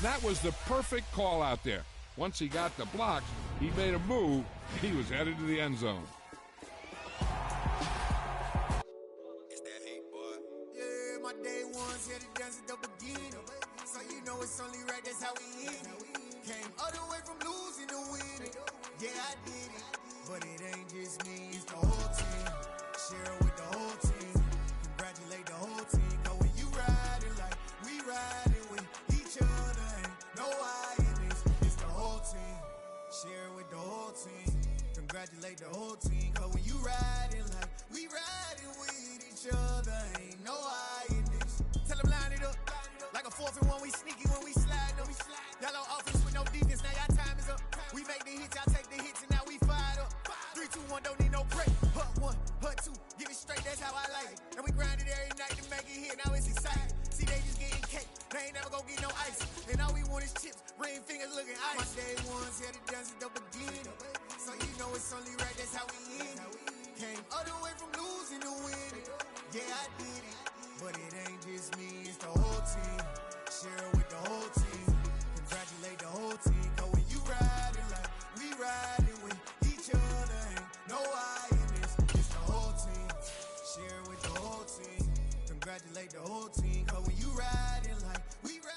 That was the perfect call out there. Once he got the blocks, he made a move, and he was headed to the end zone. It's that hate, boy. Yeah, my day ones here to dance at the beginning. So you know it's only right, that's how we end it. Came all the way from losing to winning. Yeah, I did it. But it ain't just me, it's the whole team. Share it with the whole team. Congratulate the whole team. Cause when you riding like we riding with each other, ain't no I in this. It's the whole team. Share it with the whole team. Congratulate the whole team. Cause when you riding like we riding with each other, ain't no I in this. Tell them line it up. Like a 4th and 1, we sneaky when we slide up. Y'all on offense with no defense, now y'all time is up. We make the hits, y'all take the hits, and now we fired up. 3, 2, 1, don't need no break. Hut 1, hut 2, give it straight, that's how I like it. And we grind it every night to make it hit, now it's exciting. See, they just getting cake, they ain't never gonna get no ice. And all we want is chips, ring fingers looking ice. My day ones here to dance at the beginning. So you know it's only right, that's how we end it. Came all the way from losing to winning. Yeah, I did it. But it ain't just me, it's the whole team. Share it with the whole team. Congratulate the whole team. Cause when you riding like we riding with each other, ain't no I in this. It's the whole team. Share it with the whole team. Congratulate the whole team. Cause when you riding like we riding.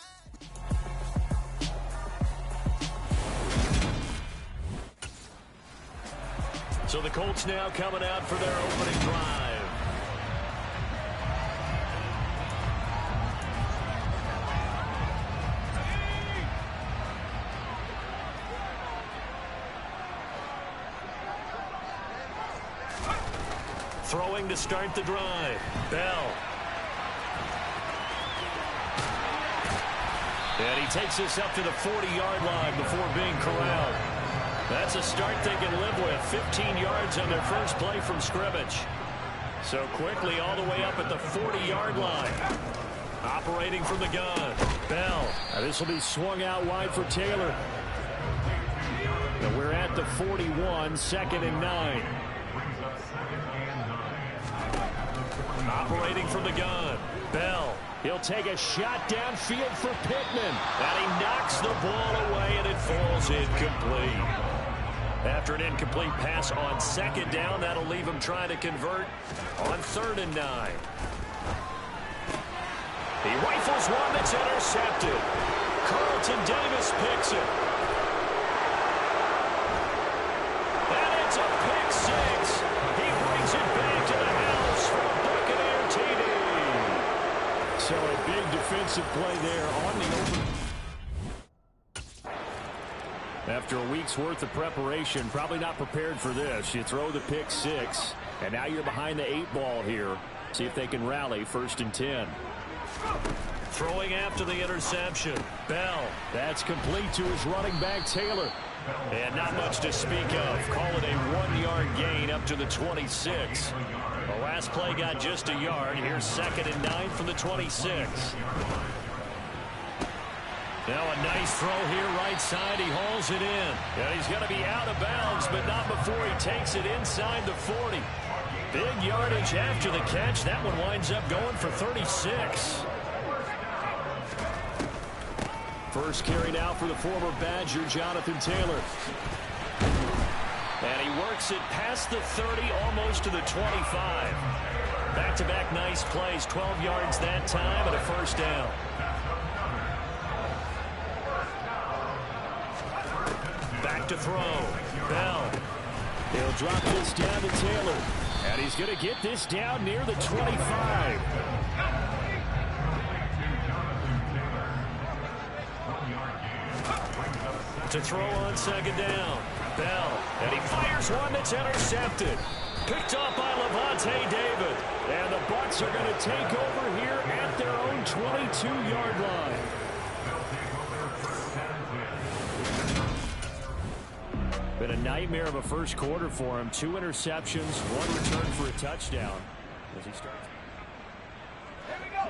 So the Colts now coming out for their opening drive. Throwing to start the drive. Bell. And he takes us up to the 40-yard line before being corralled. That's a start they can live with. 15 yards on their first play from scrimmage. So quickly all the way up at the 40-yard line. Operating from the gun. Bell. This will be swung out wide for Taylor. And we're at the 41, 2nd and 9. Operating from the gun. Bell. He'll take a shot downfield for Pittman. And he knocks the ball away, and it falls incomplete. After an incomplete pass on 2nd down, that'll leave him trying to convert on 3rd and 9. He rifles one that's intercepted. Carlton Davis picks it. And it's a pick 6. He brings it back to the house for a Buccaneer TD. So a big defensive play there on the open. After a week's worth of preparation, probably not prepared for this. You throw the pick 6, and now you're behind the 8 ball here. See if they can rally 1st and 10. Throwing after the interception. Bell. That's complete to his running back, Taylor. And not much to speak of. Call it a 1-yard gain up to the 26. The last play got just a yard. Here's 2nd and 9 from the 26. Now a nice throw here right side. He hauls it in. And he's going to be out of bounds, but not before he takes it inside the 40. Big yardage after the catch. That one winds up going for 36. First carry now for the former Badger, Jonathan Taylor. And he works it past the 30, almost to the 25. Back-to-back nice plays. 12 yards that time and a 1st down. Back to throw. Bell. He'll drop this down to Taylor. And he's going to get this down near the 25. To throw on 2nd down. Bell. And he fires one that's intercepted. Picked off by Levante David. And the Bucs are going to take over here at their own 22-yard line. Been a nightmare of a first quarter for him. 2 interceptions, 1 return for a touchdown as he starts. Here we go.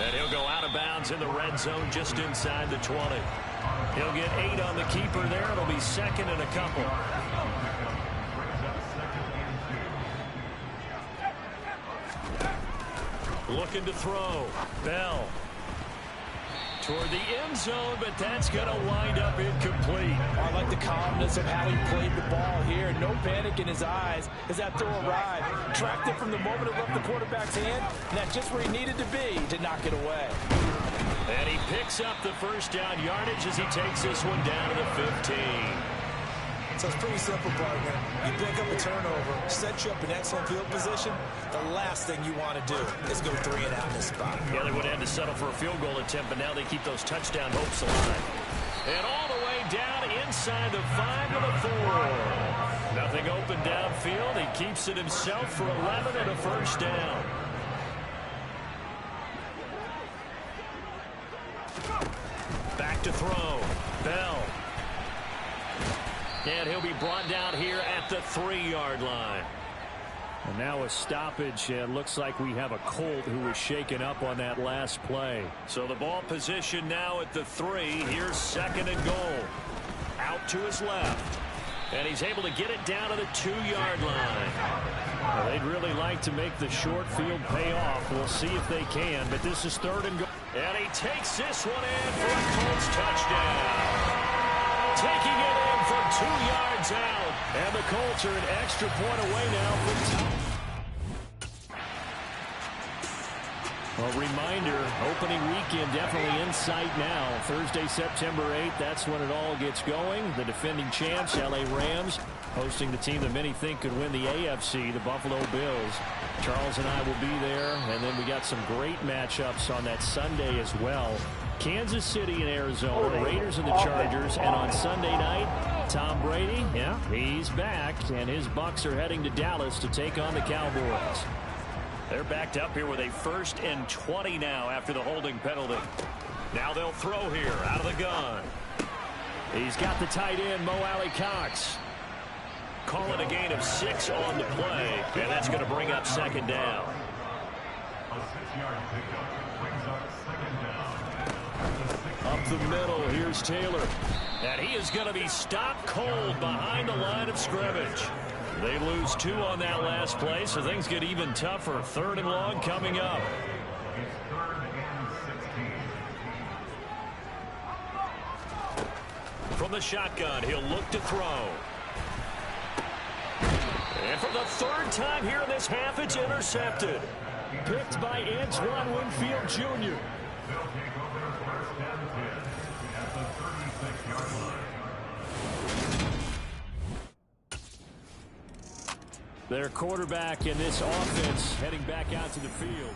And he'll go out of bounds in the red zone just inside the 20. He'll get 8 on the keeper there. It'll be 2nd and a couple. Looking to throw. Bell. Toward the end zone, but that's going to wind up incomplete. I like the calmness of how he played the ball here. No panic in his eyes as that throw arrived. Tracked it from the moment it left the quarterback's hand, and that's just where he needed to be to knock it away. And he picks up the first down yardage as he takes this one down to the 15. So it's pretty simple, partner. You pick up a turnover, set you up in excellent field position. The last thing you want to do is go 3 and out in this spot. Yeah, they would have had to settle for a field goal attempt, but now they keep those touchdown hopes alive. And all the way down inside the 5 to the 4. Nothing open downfield. He keeps it himself for 11 and a first down. Back to throw. Bell. And he'll be brought down here at the 3-yard line. And now a stoppage. It looks like we have a Colt who was shaken up on that last play. So the ball position now at the 3. Here's 2nd and goal. Out to his left. And he's able to get it down to the 2-yard line. Well, they'd really like to make the short field pay off. We'll see if they can, but this is 3rd and goal. And he takes this one in for a Colts touchdown. Taking it in from 2 yards out. And the Colts are an extra point away now from top. Well, reminder, opening weekend definitely in sight now. Thursday, September 8th, that's when it all gets going. The defending champs, LA Rams, hosting the team that many think could win the AFC, the Buffalo Bills. Charles and I will be there, and then we got some great matchups on that Sunday as well. Kansas City and Arizona, Raiders and the Chargers, and on Sunday night, Tom Brady, yeah, he's back, and his Bucs are heading to Dallas to take on the Cowboys. They're backed up here with a 1st and 20 now after the holding penalty. Now they'll throw here out of the gun. He's got the tight end, Mo Alley-Cox. Call it a gain of 6 on the play, and that's going to bring up 2nd down. A 6-yard pickup brings up 2nd down. Up the middle, here's Taylor. And he is going to be stopped cold behind the line of scrimmage. They lose 2 on that last play, so things get even tougher. 3rd and long coming up. It's 3rd and 16. From the shotgun, he'll look to throw. And for the 3rd time here in this half, it's intercepted. Picked by Antoine Winfield Jr. They'll take over 1st and 10 at the 36-yard line. Their quarterback in this offense heading back out to the field.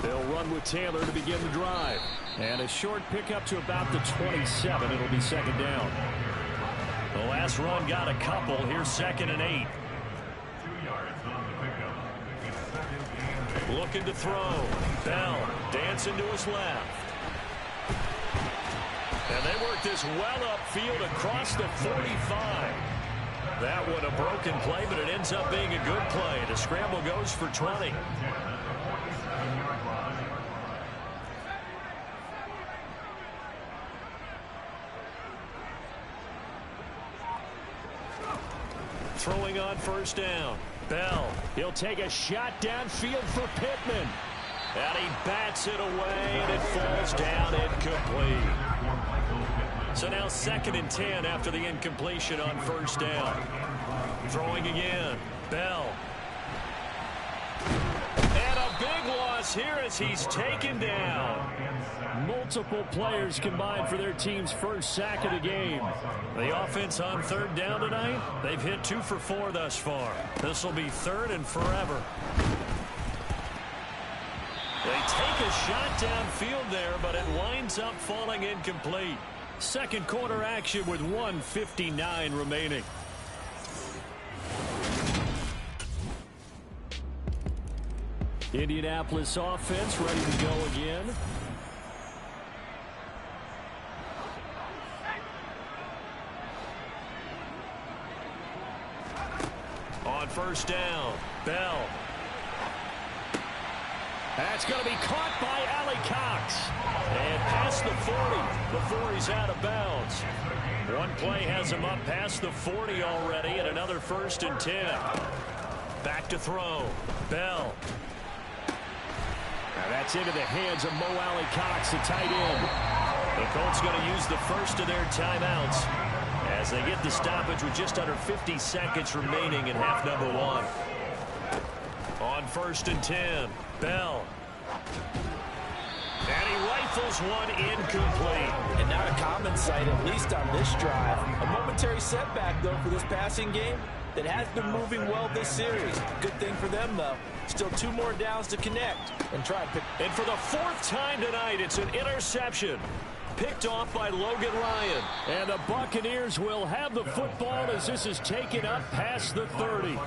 They'll run with Taylor to begin the drive. And a short pickup to about the 27. It'll be 2nd down. The last run got a couple. Here's 2nd and 8. 2 yards on the pickup. It's 2nd and 8. Looking to throw. Bell dancing to his left. And they work this well upfield across the 45. That one a broken play, but it ends up being a good play. The scramble goes for 20. Throwing on 1st down. Bell, he'll take a shot downfield for Pittman. And he bats it away, and it falls down incomplete. So now 2nd and 10 after the incompletion on 1st down. Throwing again. Bell. And a big loss here as he's taken down. Multiple players combined for their team's 1st sack of the game. The offense on 3rd down tonight, they've hit 2 for 4 thus far. This will be 3rd and forever. They take a shot downfield there, but it winds up falling incomplete. 2nd quarter action with 1:59 remaining. Indianapolis offense ready to go again. On 1st down, Bell. That's going to be caught by Alley-Cox. And past the 40. before he's out of bounds. One play has him up past the 40 already, and another 1st and 10. Back to throw. Bell. Now that's into the hands of Mo Alley-Cox, the tight end. The Colts going to use the first of their timeouts as they get the stoppage with just under 50 seconds remaining in half number 1. On 1st and 10, Bell. And he rifles one incomplete. And not a common sight, at least on this drive. A momentary setback, though, for this passing game that has been moving well this series. Good thing for them, though. Still 2 more downs to connect and try and pick. And for the 4th time tonight, it's an interception. Picked off by Logan Ryan. And the Buccaneers will have the football as this is taken up past the 30.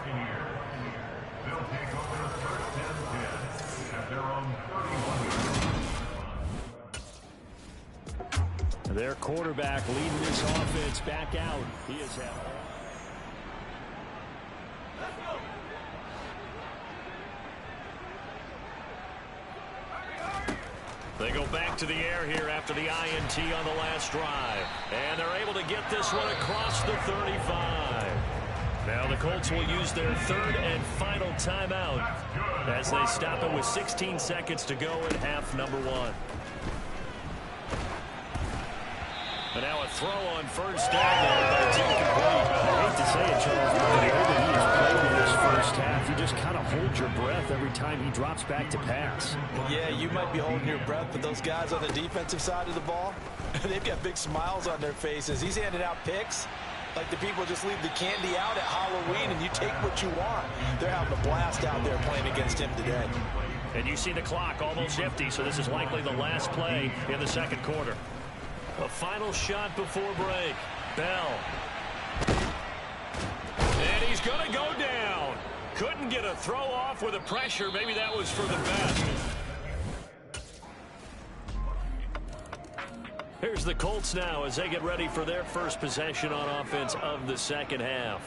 Their quarterback leading this offense back out. He is out. They go back to the air here after the INT on the last drive. And they're able to get this one across the 35. Now the Colts will use their 3rd and final timeout as they stop it with 16 seconds to go in half number 1. And now a throw on 1st down there, but it's incomplete. I hate to say it, Charles, but the way that he has played in this first half, you just kind of hold your breath every time he drops back to pass. Yeah, you might be holding your breath, but those guys on the defensive side of the ball, they've got big smiles on their faces. He's handing out picks like the people just leave the candy out at Halloween and you take what you want. They're having a blast out there playing against him today. And you see the clock almost empty, so this is likely the last play in the 2nd quarter. A final shot before break. Bell. And he's going to go down. Couldn't get a throw off with the pressure. Maybe that was for the best. Here's the Colts now as they get ready for their first possession on offense of the 2nd half.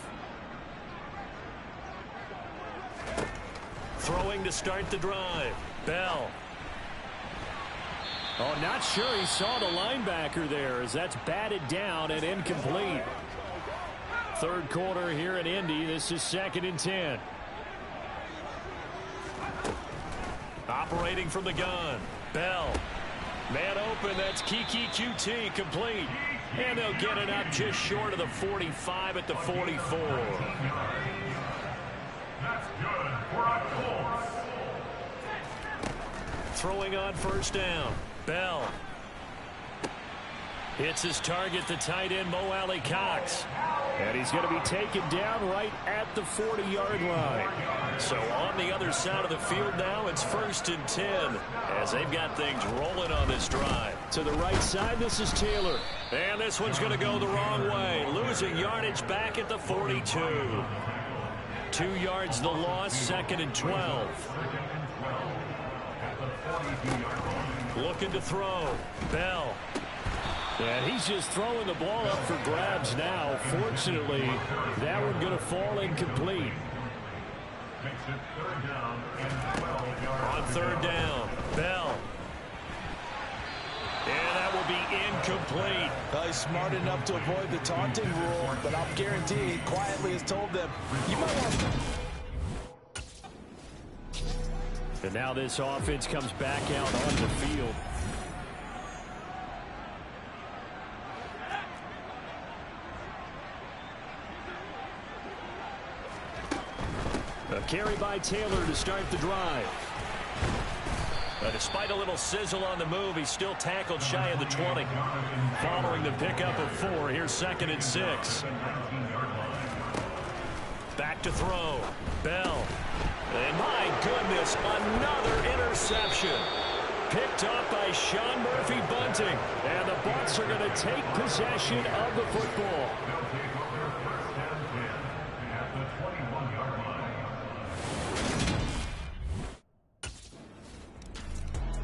Throwing to start the drive. Bell. Oh, not sure he saw the linebacker there as that's batted down and incomplete. 3rd quarter here in Indy. This is 2nd and 10. Operating from the gun. Bell. Man open. That's Kiki QT complete. And they'll get it up just short of the 45 at the 44. That's good for a Colts. Throwing on 1st down. Bell. Hits his target, the tight end, Mo Alley-Cox. And he's going to be taken down right at the 40-yard line. So on the other side of the field now, it's 1st and 10 as they've got things rolling on this drive. To the right side, this is Taylor. And this one's going to go the wrong way. Losing yardage back at the 42. 2 yards the loss, 2nd and 12. Looking to throw. Bell. And he's just throwing the ball up for grabs now. Fortunately, that one going to fall incomplete. On 3rd down, Bell. And that will be incomplete. He's smart enough to avoid the taunting rule, but I'll guarantee he quietly has told them, you might want to. And now this offense comes back out onto the field. A carry by Taylor to start the drive. Despite a little sizzle on the move, he's still tackled shy of the 20. Following the pickup of 4, here's 2nd and 6. Back to throw. Bell. And my goodness, another interception. Picked up by Sean Murphy-Bunting. And the Bucs are going to take possession of the football.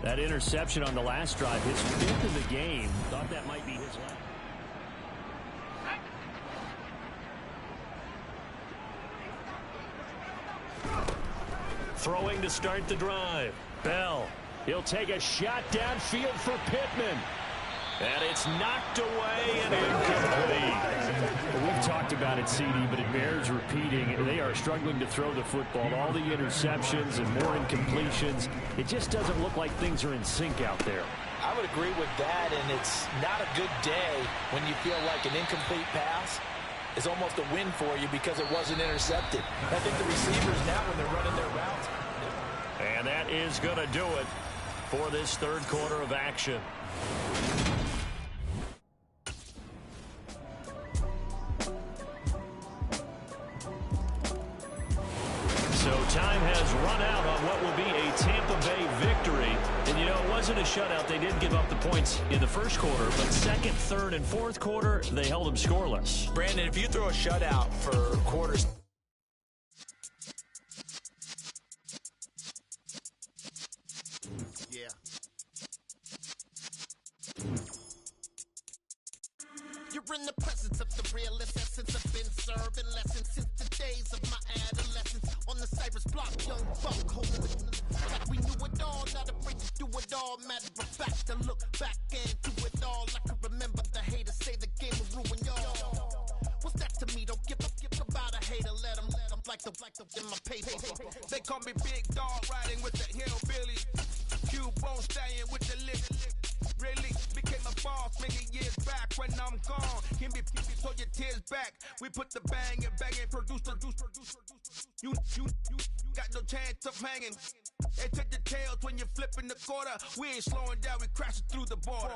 That interception on the last drive, his 5th in the game. Thought that might be his last. Throwing to start the drive. Bell. He'll take a shot downfield for Pittman. And it's knocked away and incomplete. Well, we've talked about it, CD, but it bears repeating. They are struggling to throw the football. All the interceptions and more incompletions. It just doesn't look like things are in sync out there. I would agree with that, and it's not a good day when you feel like an incomplete pass is almost a win for you because it wasn't intercepted. I think the receivers now, when they're running their routes. And that is going to do it for this third quarter of action. So time has run out on what will be a Tampa Bay victory. And, you know, it wasn't a shutout. They did give up the points in the first quarter. But second, third, and fourth quarter, they held them scoreless. Brandon, if you throw a shutout for quarters. Yeah. You're in the presence of the realest essence. I've been serving lessons since the days of my adolescence. On the Cypress block, young buck holding like we knew it all, not afraid to do it all. Matter of fact, to look back and do it all. I can remember the haters say the game will ruin y'all. What's that to me? Don't give about a hater. Let them like the in my paper. They call me Big Dog, riding with the hillbilly. Q-Bone stallion with the lick. Really became a boss many years back. When I'm gone, give me so your tears back. We put the bang and produce. You got no chance of hanging. They take the tails when you're flipping the quarter. We ain't slowing down, we crashing through the border.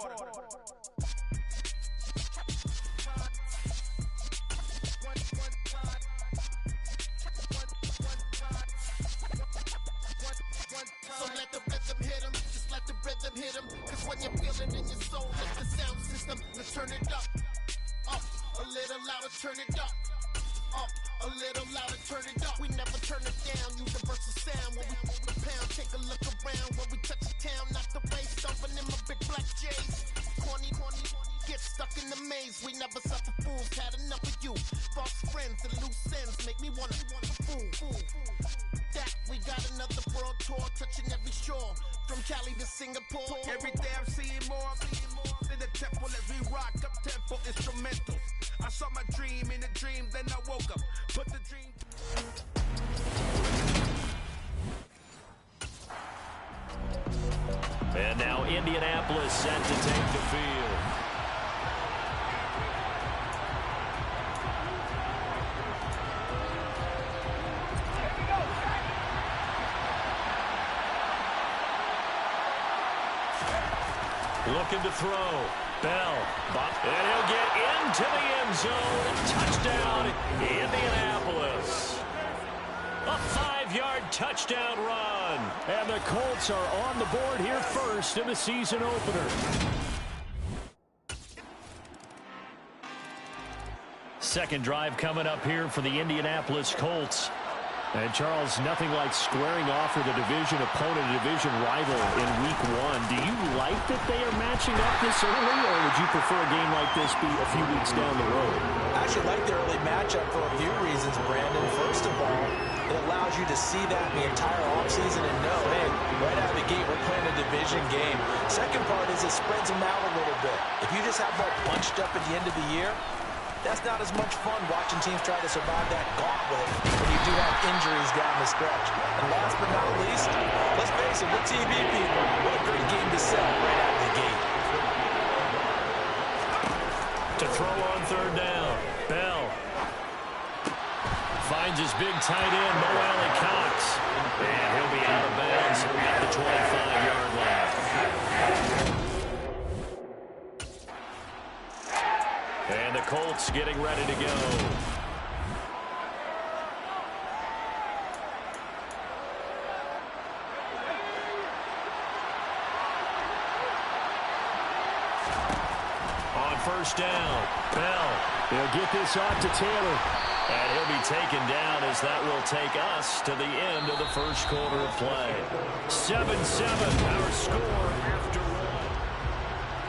So let the rhythm hit him, just let the rhythm hit him. Cause when you feel it in your soul, let the sound system, let's turn it up. Up, a little louder, turn it up. Up, a little louder, turn it up. We never turn it down, universal sound. When we move the pound, take a look around. When we touch the town, not the way, stomping in my big black J's. Corny, get stuck in the maze. We never suffer fools, had enough of you. False friends and loose ends make me wanna fool. That we got another world tour, touching every shore, from Cali to Singapore. Every day I'm seeing more in the temple as we rock up tempo instrumentals. I saw my dream in a dream, then I woke up. Put the dream. And now Indianapolis set to take the field. Looking to throw. Bell. And he'll get into the end zone. Touchdown, Indianapolis. A 5-yard touchdown run. And the Colts are on the board here first in the season opener. Second drive coming up here for the Indianapolis Colts. And, Charles, nothing like squaring off with a division opponent, a division rival in Week 1. Do you like that they are matching up this early, or would you prefer a game like this be a few weeks down the road? I actually like the early matchup for a few reasons, Brandon. First of all, it allows you to see that in the entire offseason and know, hey, right out of the gate, we're playing a division game. Second part is it spreads them out a little bit. If you just have that bunched up at the end of the year, that's not as much fun watching teams try to survive that gauntlet when you do have injuries down the stretch. And last but not least, let's face it, we're TV people. What a great game to sell right out of the gate. To throw on third down, Bell finds his big tight end, Mo Alley Cox. And he'll be out of bounds at the 25-yard line. And the Colts getting ready to go. On first down, Bell. He'll get this off to Taylor. And he'll be taken down as that will take us to the end of the first quarter of play. 7-7, our score after one.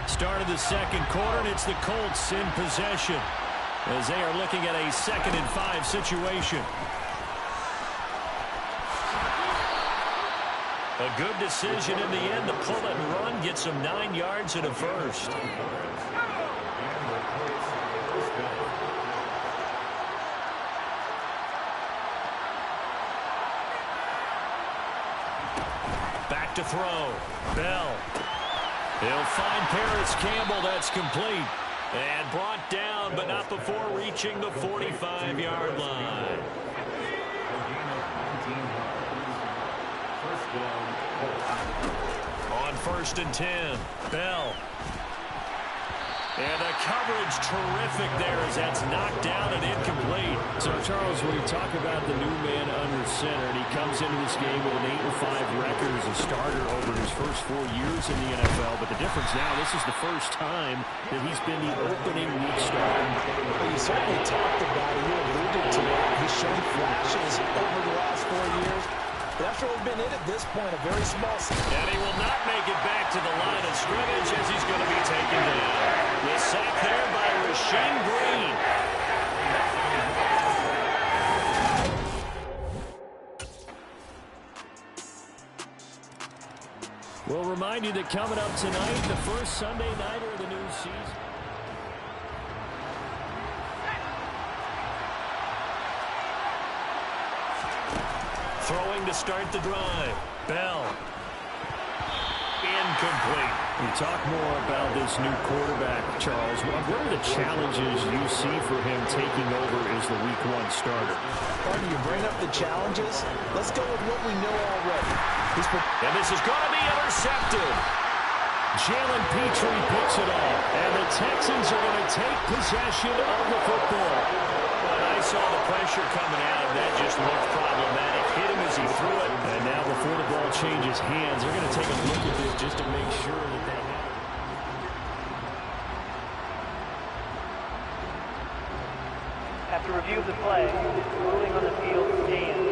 Start of the second quarter, and it's the Colts in possession as they are looking at a 2nd and 5 situation. A good decision in the end to pull it and run, get some 9 yards and a first. Back to throw. Bell. He'll find Paris Campbell. That's complete. And brought down, but not before reaching the 45-yard line. On 1st and 10, Bell. And the coverage terrific there as that's knocked down and incomplete. So, Charles, when you talk about the new man under center, and he comes into this game with an 8-5 record as a starter over his first 4 years in the NFL. But the difference now, this is the first time that he's been the opening week starter. Well, you certainly talked about it. You alluded to it. He's shown flashes over the last 4 years. But after we've been in at this point, a very small... And he will not make it back to the line of scrimmage as he's going to be taken down. The sack there by Rasheem Green. We'll remind you that coming up tonight, the first Sunday nighter of the new season. Throwing to start the drive. Bell. Incomplete. You talk more about this new quarterback, Charles. What are the challenges you see for him taking over as the Week 1 starter? Pardon, you bring up the challenges. Let's go with what we know already. And this is going to be intercepted. Jalen Petrie picks it off. And the Texans are going to take possession of the football. But I saw the pressure coming out, and that just looked problematic. Hit him as he threw it. And now before the ball changes hands, they're going to take a look at this just to make sure that they have it. After review of the play, ruling on the field stands.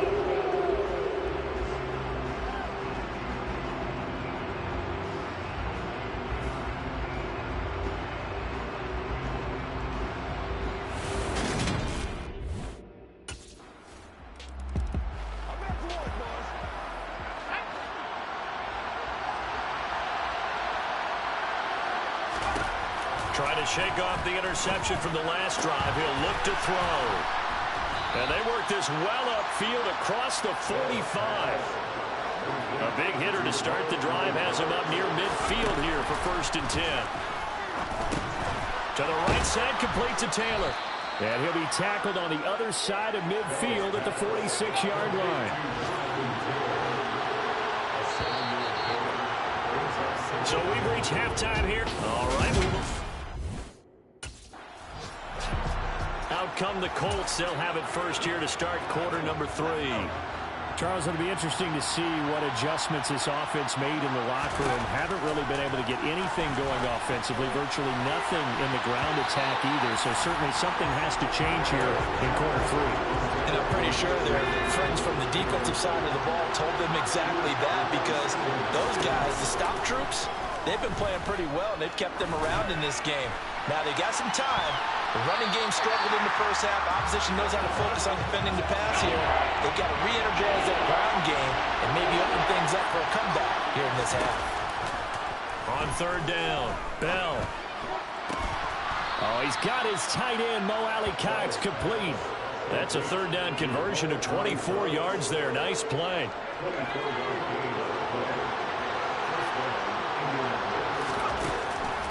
Trying to shake off the interception from the last drive. He'll look to throw. And they work this well upfield across the 45. A big hitter to start the drive has him up near midfield here for 1st and 10. To the right side, complete to Taylor. And he'll be tackled on the other side of midfield at the 46-yard line. So we've reached halftime here. All right, we will. Out come the Colts. They'll have it first here to start quarter number 3. Charles, it'll be interesting to see what adjustments this offense made in the locker room. Haven't really been able to get anything going offensively, virtually nothing in the ground attack either. So certainly something has to change here in quarter 3. And I'm pretty sure their friends from the defensive side of the ball told them exactly that, because those guys, the stop troops, they've been playing pretty well, and they've kept them around in this game. Now they got some time. The running game struggled in the first half. Opposition knows how to focus on defending the pass here. They've got to re-energize that ground game and maybe open things up for a comeback here in this half. On 3rd down, Bell. Oh, he's got his tight end, Mo Alley-Cox, complete. That's a 3rd down conversion of 24 yards there. Nice play.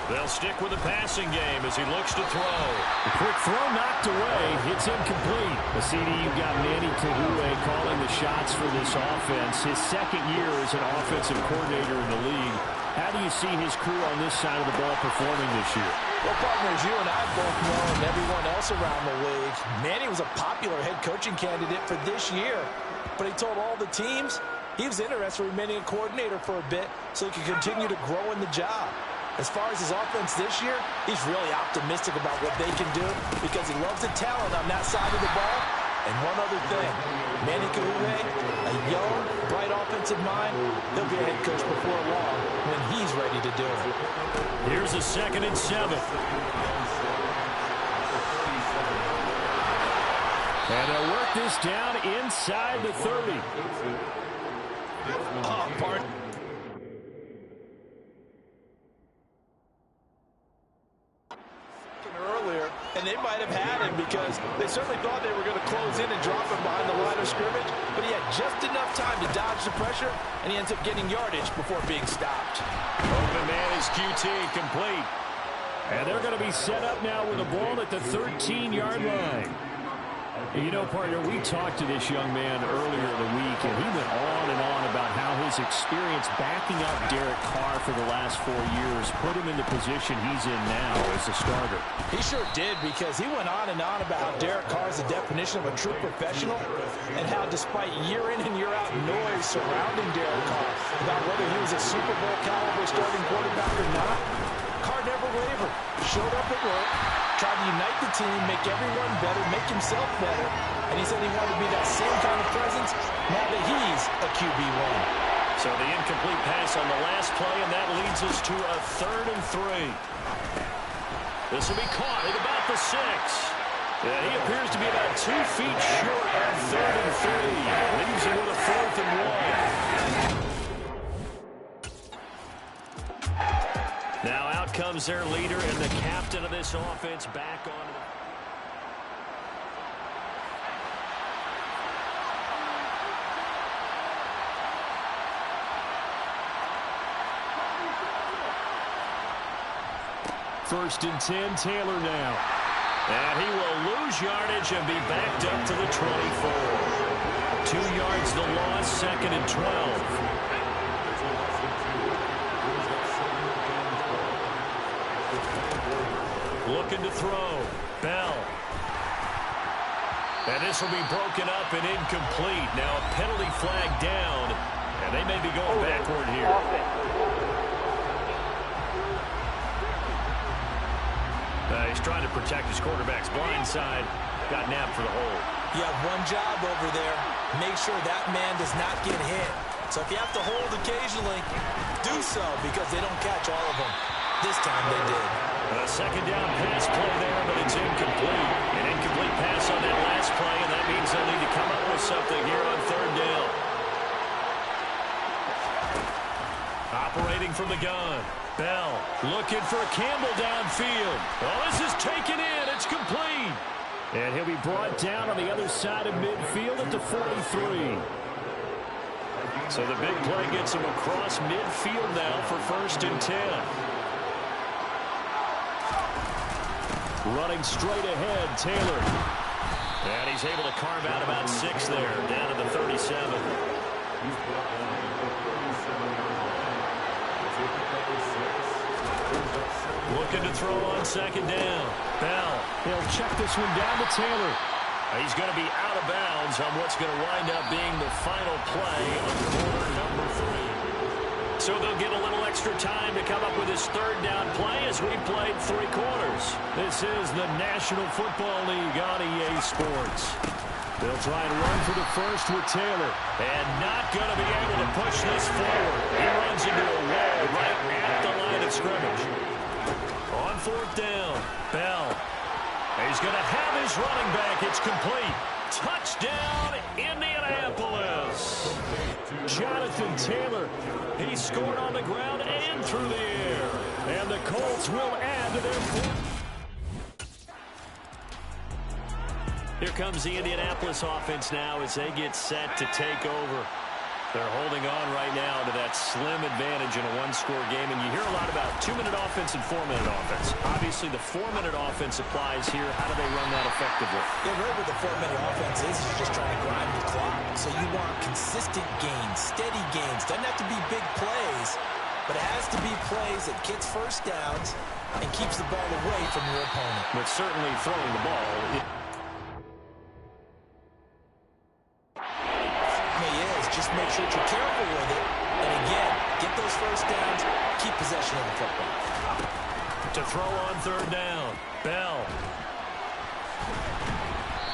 They'll stick with the passing game as he looks to throw. The quick throw knocked away. It's incomplete. The CD, you've got Manny Kahue calling the shots for this offense. His 2nd year as an offensive coordinator in the league. How do you see his crew on this side of the ball performing this year? Well, partners, you and I both know, and everyone else around the league, Manny was a popular head coaching candidate for this year. But he told all the teams he was interested in remaining a coordinator for a bit so he could continue to grow in the job. As far as his offense this year, he's really optimistic about what they can do because he loves the talent on that side of the ball. And one other thing, Manny Kahue, a young, bright offensive mind, he'll be a head coach before long when he's ready to do it. Here's a 2nd and 7. And they'll work this down inside the 30. Oh, pardon. Earlier, and they might have had him because they certainly thought they were going to close in and drop him behind the line of scrimmage, but he had just enough time to dodge the pressure, and he ends up getting yardage before being stopped. Open man is QT, complete. And they're going to be set up now with the ball at the 13-yard line. You know, partner, we talked to this young man earlier in the week, and he went on and on about how his experience backing up Derek Carr for the last 4 years put him in the position he's in now as a starter. He sure did, because he went on and on about how Derek Carr is the definition of a true professional, and how despite year in and year out noise surrounding Derek Carr about whether he was a Super Bowl caliber starting quarterback or not, Carr never wavered, showed up at work, tried to unite the team, make everyone better, make himself better, and he said he wanted to be that same kind of presence now that he's a QB1. So the incomplete pass on the last play, and that leads us to a 3rd and 3. This will be caught at about the 6. Yeah, he appears to be about 2 feet short of 3rd and 3. Leaves him with a 4th and 1. Now out comes their leader and the captain of this offense back on the... First and 10, Taylor now. And he will lose yardage and be backed up to the 24. 2 yards the loss, 2nd and 12. Looking to throw. Bell. And this will be broken up and incomplete. Now a penalty flag down, and they may be going backward here. He's trying to protect his quarterback's blind side. Got nabbed for the hole. You have one job over there. Make sure that man does not get hit. So if you have to hold occasionally, do so, because they don't catch all of them. This time they did. A 2nd down pass play there, but it's incomplete. An incomplete pass on that last play, and that means they'll need to come up with something here on 3rd down. Operating from the gun. Bell looking for Campbell downfield. Oh, this is taken in. It's complete. And he'll be brought down on the other side of midfield at the 43. So the big play gets him across midfield now for 1st and 10. Running straight ahead, Taylor. And he's able to carve out about 6 there, down to the 37. Looking to throw on 2nd down. Bell. He'll check this one down to Taylor. He's going to be out of bounds on what's going to wind up being the final play of quarter number 3. So they'll get a little extra time to come up with his 3rd down play as we played 3 quarters. This is the National Football League on EA Sports. They'll try and run for the first with Taylor. And not going to be able to push this forward. He runs into a wall right at the line of scrimmage. On 4th down, Bell. He's going to have his running back. It's complete. Touchdown, Indianapolis. Jonathan Taylor. He scored on the ground and through the air. And the Colts will add to their point. Here comes the Indianapolis offense now as they get set to take over. They're holding on right now to that slim advantage in a 1-score game. And you hear a lot about 2-minute offense and 4-minute offense. Obviously, the 4-minute offense applies here. How do they run that effectively? Yeah, really what the 4-minute offense is just trying to grind the clock. So you want consistent gains, steady gains. Doesn't have to be big plays, but it has to be plays that gets first downs and keeps the ball away from your opponent. But certainly throwing the ball. Just make sure that you're careful with it. And again, get those first downs, keep possession of the football. To throw on 3rd down, Bell.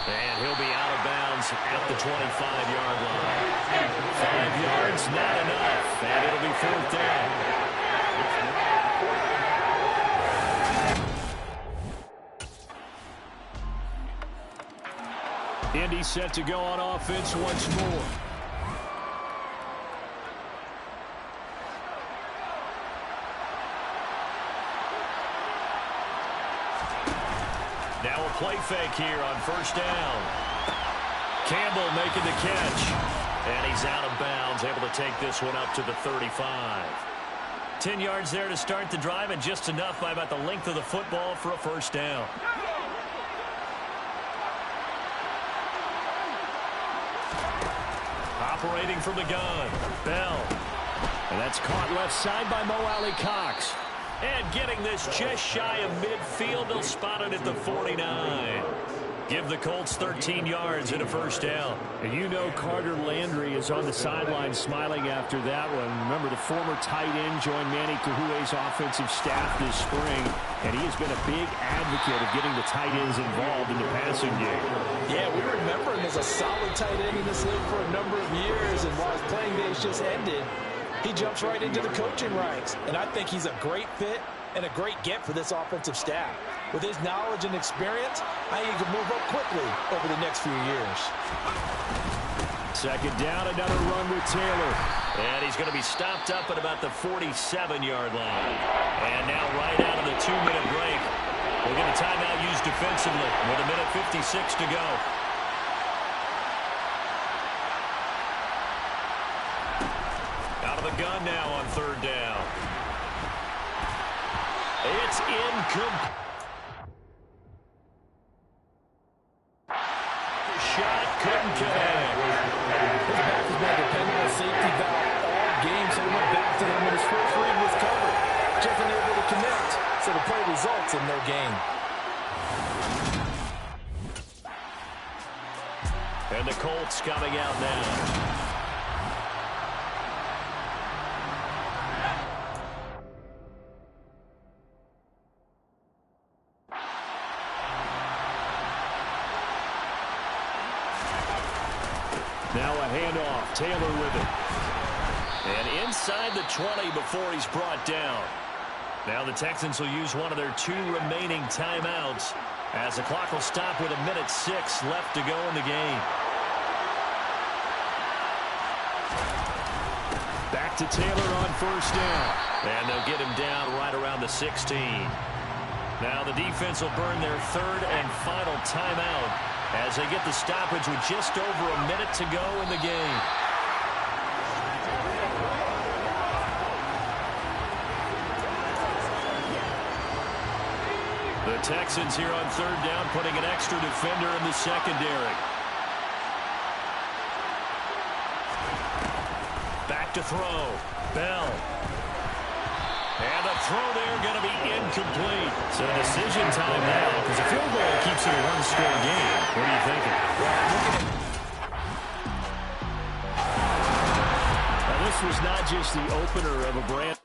And he'll be out of bounds at the 25-yard line. 5 yards, not enough. And it'll be 4th down. Indy set to go on offense once more. Now a play fake here on first down. Campbell making the catch. And he's out of bounds, able to take this one up to the 35. 10 yards there to start the drive, and just enough by about the length of the football for a first down. Operating from the gun, Bell. And that's caught left side by Mo Alley Cox. And getting this just shy of midfield, they'll spot it at the 49. Give the Colts 13 yards and a first down. And you know Carter Landry is on the sideline smiling after that one. Remember, the former tight end joined Manny Kahue's offensive staff this spring, and he has been a big advocate of getting the tight ends involved in the passing game. Yeah, we remember him as a solid tight end in this league for a number of years, and while his playing days just ended, he jumps right into the coaching ranks. And I think he's a great fit and a great get for this offensive staff. With his knowledge and experience, I think he can move up quickly over the next few years. Second down, another run with Taylor. And he's going to be stopped up at about the 47-yard line. And now right out of the 2-minute break, we'll get a timeout used defensively with a minute 56 to go. Out of the gun now on third down. It's incomplete. Shot couldn't connect. His back has been a dependable safety valve all game, so he went back to him when his first read was covered. Just unable to connect, so the play results in no gain. And the Colts coming out now. Now a handoff. Taylor with it. And inside the 20 before he's brought down. Now the Texans will use one of their 2 remaining timeouts as the clock will stop with a minute 6 left to go in the game. Back to Taylor on first down. And they'll get him down right around the 16. Now the defense will burn their 3rd and final timeout as they get the stoppage with just over a minute to go in the game. The Texans here on third down putting an extra defender in the secondary. Back to throw. Bell. And the throw there going to be incomplete. So decision time now because a field goal keeps it a one-score game. What are you thinking? Now, this was not just the opener of a brand